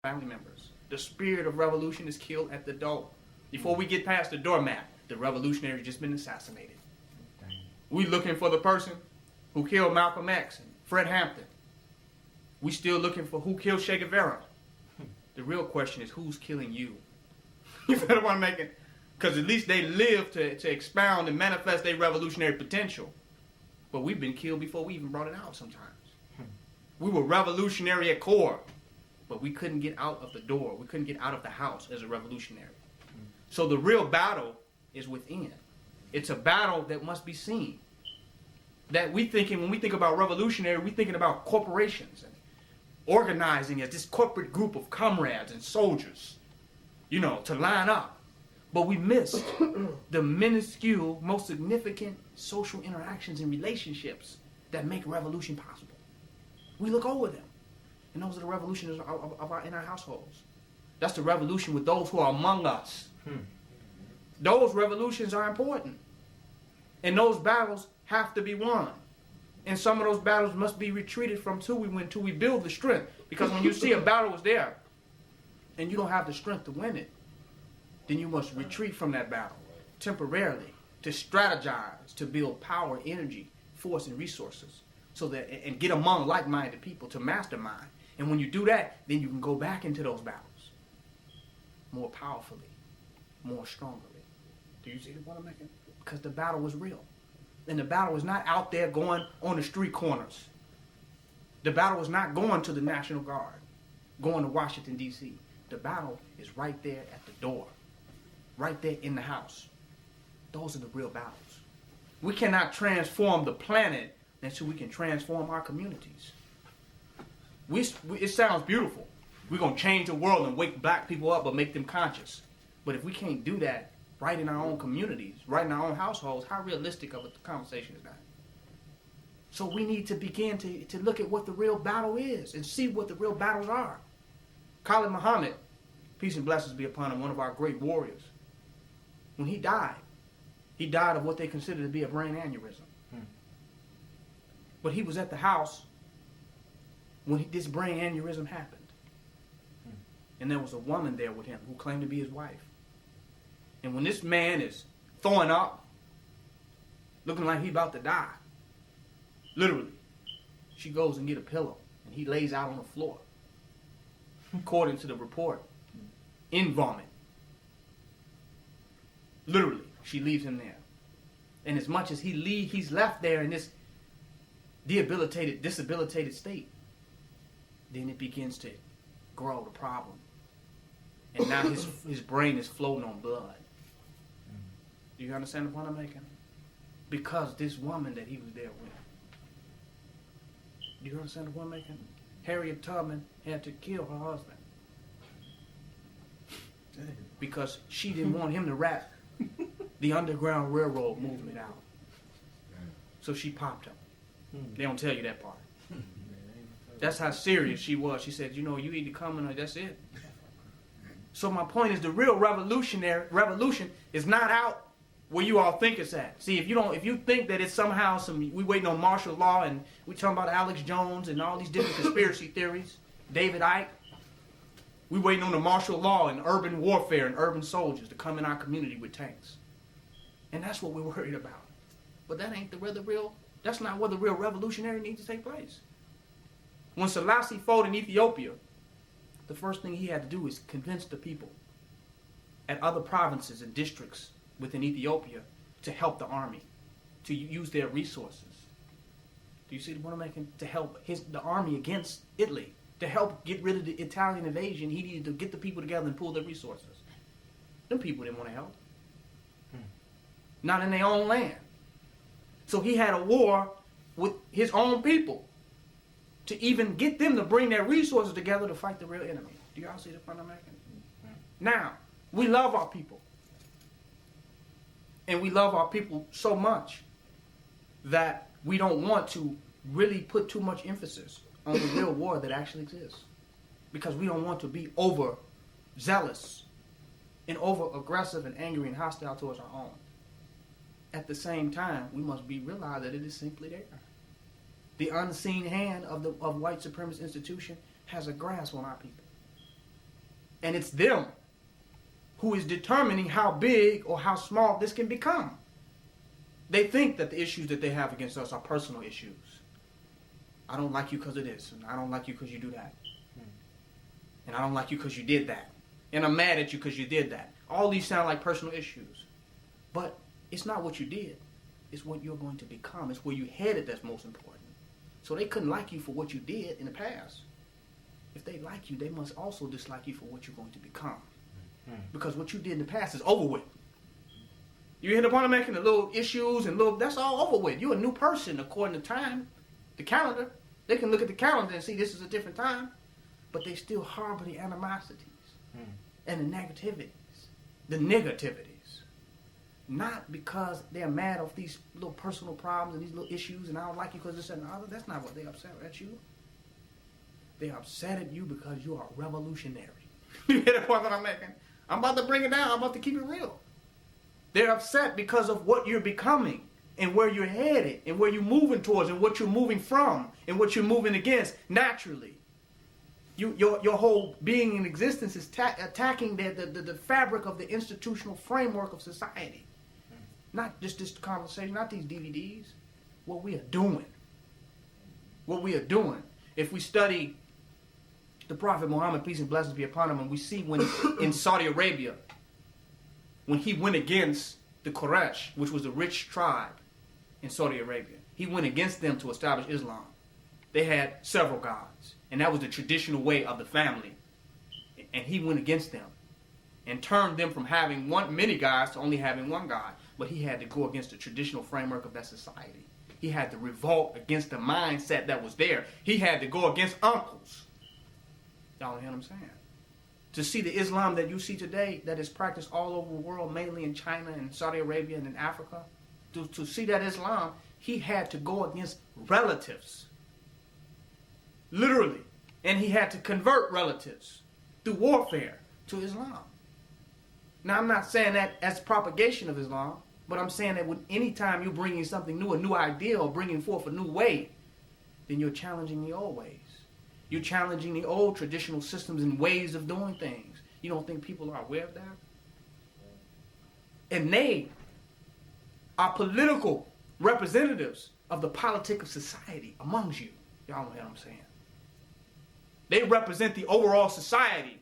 family members. The spirit of revolution is killed at the door. Before we get past the doormat, the revolutionary just been assassinated. We looking for the person who killed Malcolm X and Fred Hampton. We still looking for who killed Che Guevara. The real question is who's killing you. You better want to make it, because at least they live to expound and manifest their revolutionary potential. But we've been killed before we even brought it out sometimes. We were revolutionary at core, but we couldn't get out of the door. We couldn't get out of the house as a revolutionary. So the real battle is within. It's a battle that must be seen. That when we think about revolutionary, we're thinking about corporations and organizing as this corporate group of comrades and soldiers, to line up. But we missed the minuscule, most significant social interactions and relationships that make revolution possible. We look over them. And those are the revolutions in our households. That's the revolution with those who are among us. Those revolutions are important. And those battles have to be won. And some of those battles must be retreated from till we build the strength. Because when you see a battle is there and you don't have the strength to win it, then you must retreat from that battle temporarily to strategize, to build power, energy, force, and resources. And get among like-minded people to mastermind. And when you do that, then you can go back into those battles more powerfully, more strongly. Do you see the point I'm making? Because the battle was real. And the battle was not out there going on the street corners. The battle was not going to the National Guard, going to Washington, D.C. The battle is right there at the door, right there in the house. Those are the real battles. We cannot transform the planet until we can transform our communities. It sounds beautiful. We're going to change the world and wake black people up but make them conscious. But if we can't do that right in our own communities, right in our own households, how realistic of a conversation is that? So we need to begin to look at what the real battle is and see what the real battles are. Khalid Muhammad, peace and blessings be upon him, one of our great warriors, when he died of what they considered to be a brain aneurysm. But he was at the house when this brain aneurysm happened. And there was a woman there with him who claimed to be his wife. And when this man is throwing up, looking like he's about to die, literally, she goes and get a pillow and he lays out on the floor. According to the report, in vomit. Literally, she leaves him there. And as much as he's left there in this disabilitated state, then it begins to grow, the problem. And now his brain is floating on blood. Do you understand the point I'm making? Because this woman that he was there with. Do you understand the point I'm making? Harriet Tubman had to kill her husband. Because she didn't want him to rat the Underground Railroad movement out. So she popped him. They don't tell you that part. That's how serious she was. She said, you either come or that's it. So my point is the real revolution is not out where you all think it's at. See, if you think that it's somehow we waiting on martial law and we talking about Alex Jones and all these different conspiracy theories, David Icke, we waiting on the martial law and urban warfare and urban soldiers to come in our community with tanks. And that's what we're worried about. But that ain't that's not where the real revolutionary needs to take place. When Selassie fought in Ethiopia, the first thing he had to do is convince the people at other provinces and districts within Ethiopia to help the army, to use their resources. Do you see the point I'm making? To help the army against Italy, to help get rid of the Italian invasion, he needed to get the people together and pool their resources. Them people didn't want to help. Not in their own land. So he had a war with his own people to even get them to bring their resources together to fight the real enemy. Do y'all see the point I'm making? Now, we love our people. And we love our people so much that we don't want to really put too much emphasis on the real war that actually exists. Because we don't want to be over-zealous and over-aggressive and angry and hostile towards our own. At the same time, we must realize that it is simply there. The unseen hand of white supremacist institution has a grasp on our people. And it's them who is determining how big or how small this can become. They think that the issues that they have against us are personal issues. I don't like you because of this, and I don't like you because you do that. And I don't like you because you did that. And I'm mad at you because you did that. All these sound like personal issues. But it's not what you did. It's what you're going to become. It's where you're headed that's most important. So they couldn't like you for what you did in the past. If they like you, they must also dislike you for what you're going to become. Because what you did in the past is over with. You hit upon making the little issues and that's all over with. You're a new person according to time, the calendar. They can look at the calendar and see this is a different time, but they still harbor the animosities and the negativities. Not because they're mad off these little personal problems and these little issues and I don't like you because this and the other. That's not what they're upset at you. They're upset at you because you are revolutionary. You hear the point that I'm making? I'm about to bring it down. I'm about to keep it real. They're upset because of what you're becoming and where you're headed and where you're moving towards and what you're moving from and what you're moving against naturally. Your whole being in existence is attacking the fabric of the institutional framework of society. Not just this conversation, not these DVDs. What we are doing. What we are doing. If we study the Prophet Muhammad, peace and blessings be upon him, and we see when in Saudi Arabia, when he went against the Quraysh, which was a rich tribe in Saudi Arabia, he went against them to establish Islam. They had several gods, and that was the traditional way of the family. And he went against them and turned them from having many gods to only having one god. But he had to go against the traditional framework of that society. He had to revolt against the mindset that was there. He had to go against uncles. Y'all hear what I'm saying? To see the Islam that you see today that is practiced all over the world, mainly in China and Saudi Arabia and in Africa, to see that Islam, he had to go against relatives. Literally. And he had to convert relatives through warfare to Islam. Now, I'm not saying that as propagation of Islam, but I'm saying that when any time you're bringing something new, a new idea, or bringing forth a new way, then you're challenging the old ways. You're challenging the old traditional systems and ways of doing things. You don't think people are aware of that? And they are political representatives of the politic of society amongst you. Y'all know what I'm saying? They represent the overall society.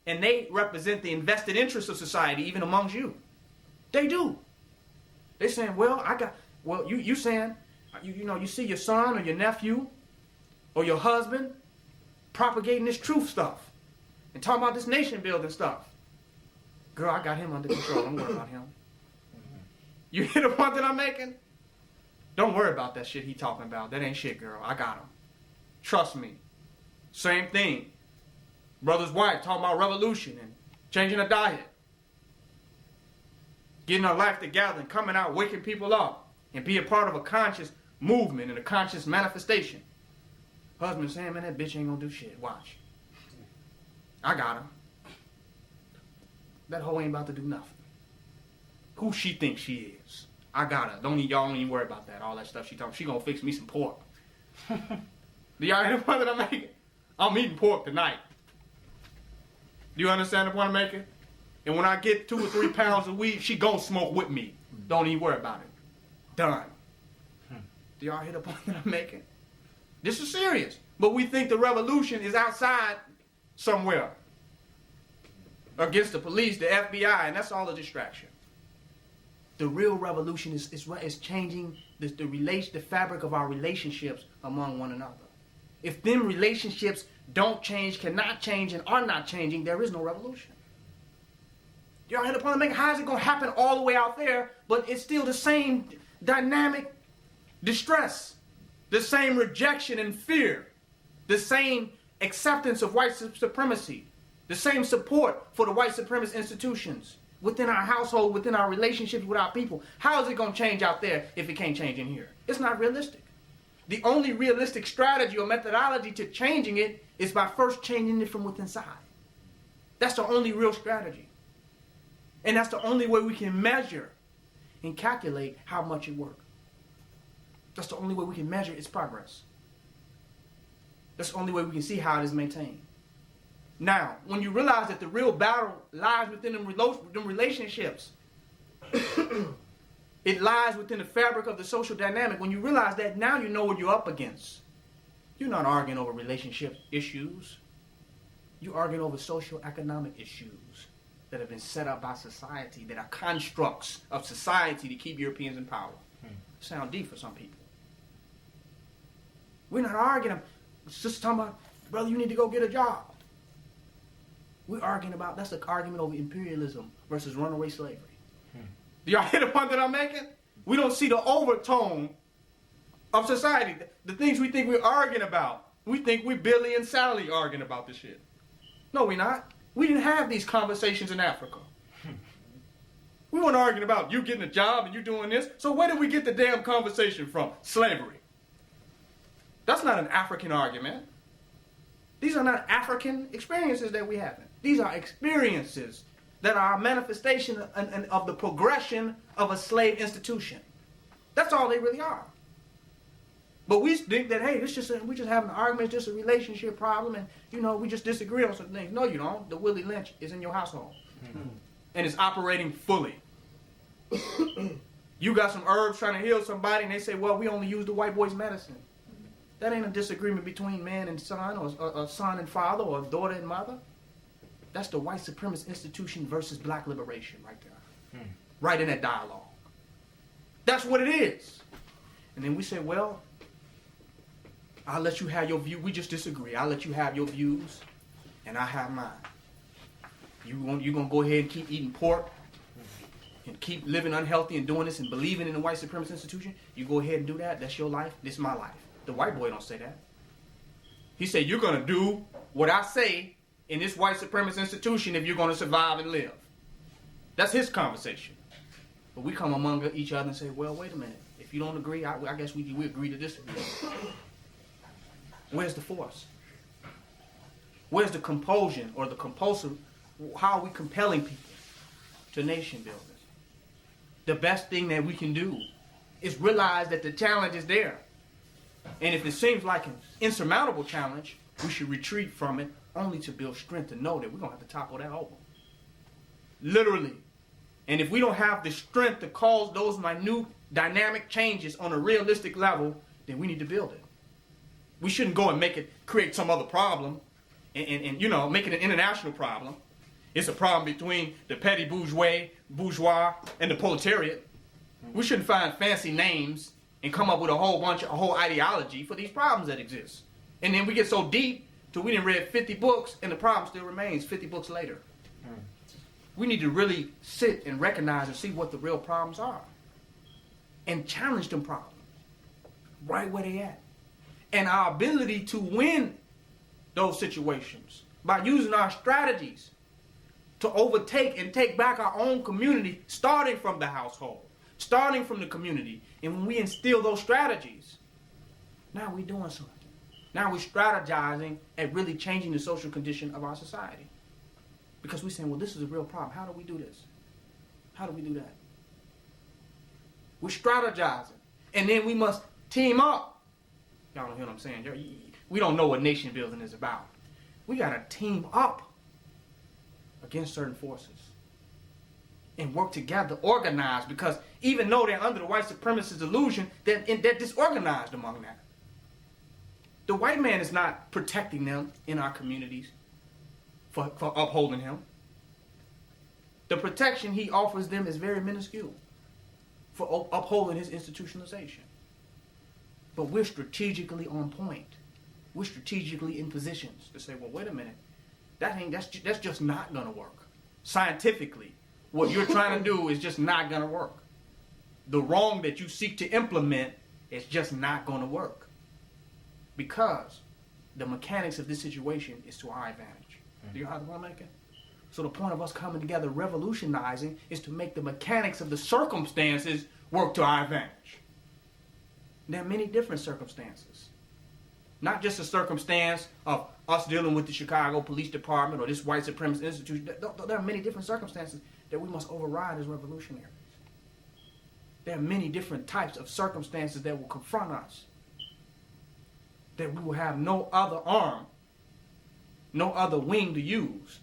And they represent the invested interests of society even amongst you. They do. They're saying, you saying, you see your son or your nephew or your husband propagating this truth stuff and talking about this nation building stuff. Girl, I got him under control. Don't worry about him. You hear the point that I'm making? Don't worry about that shit he talking about. That ain't shit, girl. I got him. Trust me. Same thing. Brother's wife talking about revolution and changing the diet. Getting our life together and coming out, waking people up and be a part of a conscious movement and a conscious manifestation. Husband saying, man, that bitch ain't gonna do shit. Watch. I got her. That hoe ain't about to do nothing. Who she thinks she is. I got her. Y'all don't even worry about that. All that stuff she talking. She gonna fix me some pork. Do y'all hear the point that I'm making? I'm eating pork tonight. Do you understand the point I'm making? And when I get 2 or 3 pounds of weed, she gonna smoke with me. Don't even worry about it. Done. Do y'all hear the point that I'm making? This is serious. But we think the revolution is outside somewhere. Against the police, the FBI, and that's all a distraction. The real revolution is changing the fabric of our relationships among one another. If them relationships don't change, cannot change, and are not changing, there is no revolution. Y'all hear the point I'm making? How is it going to happen all the way out there, but it's still the same dynamic distress, the same rejection and fear, the same acceptance of white supremacy, the same support for the white supremacist institutions within our household, within our relationships with our people? How is it going to change out there if it can't change in here? It's not realistic. The only realistic strategy or methodology to changing it is by first changing it from within inside. That's the only real strategy. And that's the only way we can measure and calculate how much it worked. That's the only way we can measure its progress. That's the only way we can see how it is maintained. Now, when you realize that the real battle lies within them relationships, it lies within the fabric of the social dynamic. When you realize that, now you know what you're up against. You're not arguing over relationship issues. You're arguing over social economic issues that have been set up by society, that are constructs of society to keep Europeans in power. Sound deep for some people. We're not arguing. Sister talking about, brother, you need to go get a job. We're arguing about, that's the argument over imperialism versus runaway slavery. Do y'all hear the point that I'm making? We don't see the overtone of society. The things we think we're arguing about. We think we're Billy and Sally arguing about this shit. No, we're not. We didn't have these conversations in Africa. We weren't arguing about you getting a job and you doing this. So where did we get the damn conversation from? Slavery. That's not an African argument. These are not African experiences that we have. These are experiences that are a manifestation of the progression of a slave institution. That's all they really are. But we think that, hey, we just having an argument, it's just a relationship problem, and we just disagree on some things. No, you don't. The Willie Lynch is in your household. And it's operating fully. You got some herbs trying to heal somebody, and they say, well, we only use the white boy's medicine. That ain't a disagreement between man and son, or son and father, or daughter and mother. That's the white supremacist institution versus black liberation right there. Right in that dialogue. That's what it is. And then we say, well, I'll let you have your view. We just disagree. I'll let you have your views, and I have mine. You're going to go ahead and keep eating pork and keep living unhealthy and doing this and believing in the white supremacist institution. You go ahead and do that. That's your life. This is my life. The white boy don't say that. He said, you're going to do what I say in this white supremacist institution if you're going to survive and live. That's his conversation. But we come among each other and say, well, wait a minute. If you don't agree, I guess we agree to disagree. Where's the force? Where's the compulsion or the compulsive? How are we compelling people to nation building? The best thing that we can do is realize that the challenge is there. And if it seems like an insurmountable challenge, we should retreat from it only to build strength to know that we're going to have to topple that over. Literally. And if we don't have the strength to cause those minute dynamic changes on a realistic level, then we need to build it. We shouldn't go and create some other problem and make it an international problem. It's a problem between the petty bourgeois, and the proletariat. We shouldn't find fancy names and come up with a whole ideology for these problems that exist. And then we get so deep till we didn't read 50 books and the problem still remains 50 books later. We need to really sit and recognize and see what the real problems are and challenge them problems right where they at. And our ability to win those situations by using our strategies to overtake and take back our own community, starting from the household, starting from the community. And when we instill those strategies, now we're doing something. Now we're strategizing at really changing the social condition of our society. Because we're saying, well, this is a real problem. How do we do this? How do we do that? We're strategizing. And then we must team up. Y'all don't hear what I'm saying. We don't know what nation building is about. We got to team up against certain forces and work together, organize, because even though they're under the white supremacist illusion, they're disorganized among that. The white man is not protecting them in our communities for upholding him. The protection he offers them is very minuscule for upholding his institutionalization. But we're strategically on point. We're strategically in positions to say, well, wait a minute. That's just not going to work. Scientifically, what you're trying to do is just not going to work. The wrong that you seek to implement is just not going to work. Because the mechanics of this situation is to our advantage. Do you know what I'm making? So the point of us coming together, revolutionizing, is to make the mechanics of the circumstances work to our advantage. There are many different circumstances. Not just a circumstance of us dealing with the Chicago Police Department or this white supremacist institution. There are many different circumstances that we must override as revolutionaries. There are many different types of circumstances that will confront us, that we will have no other arm no other wing to use.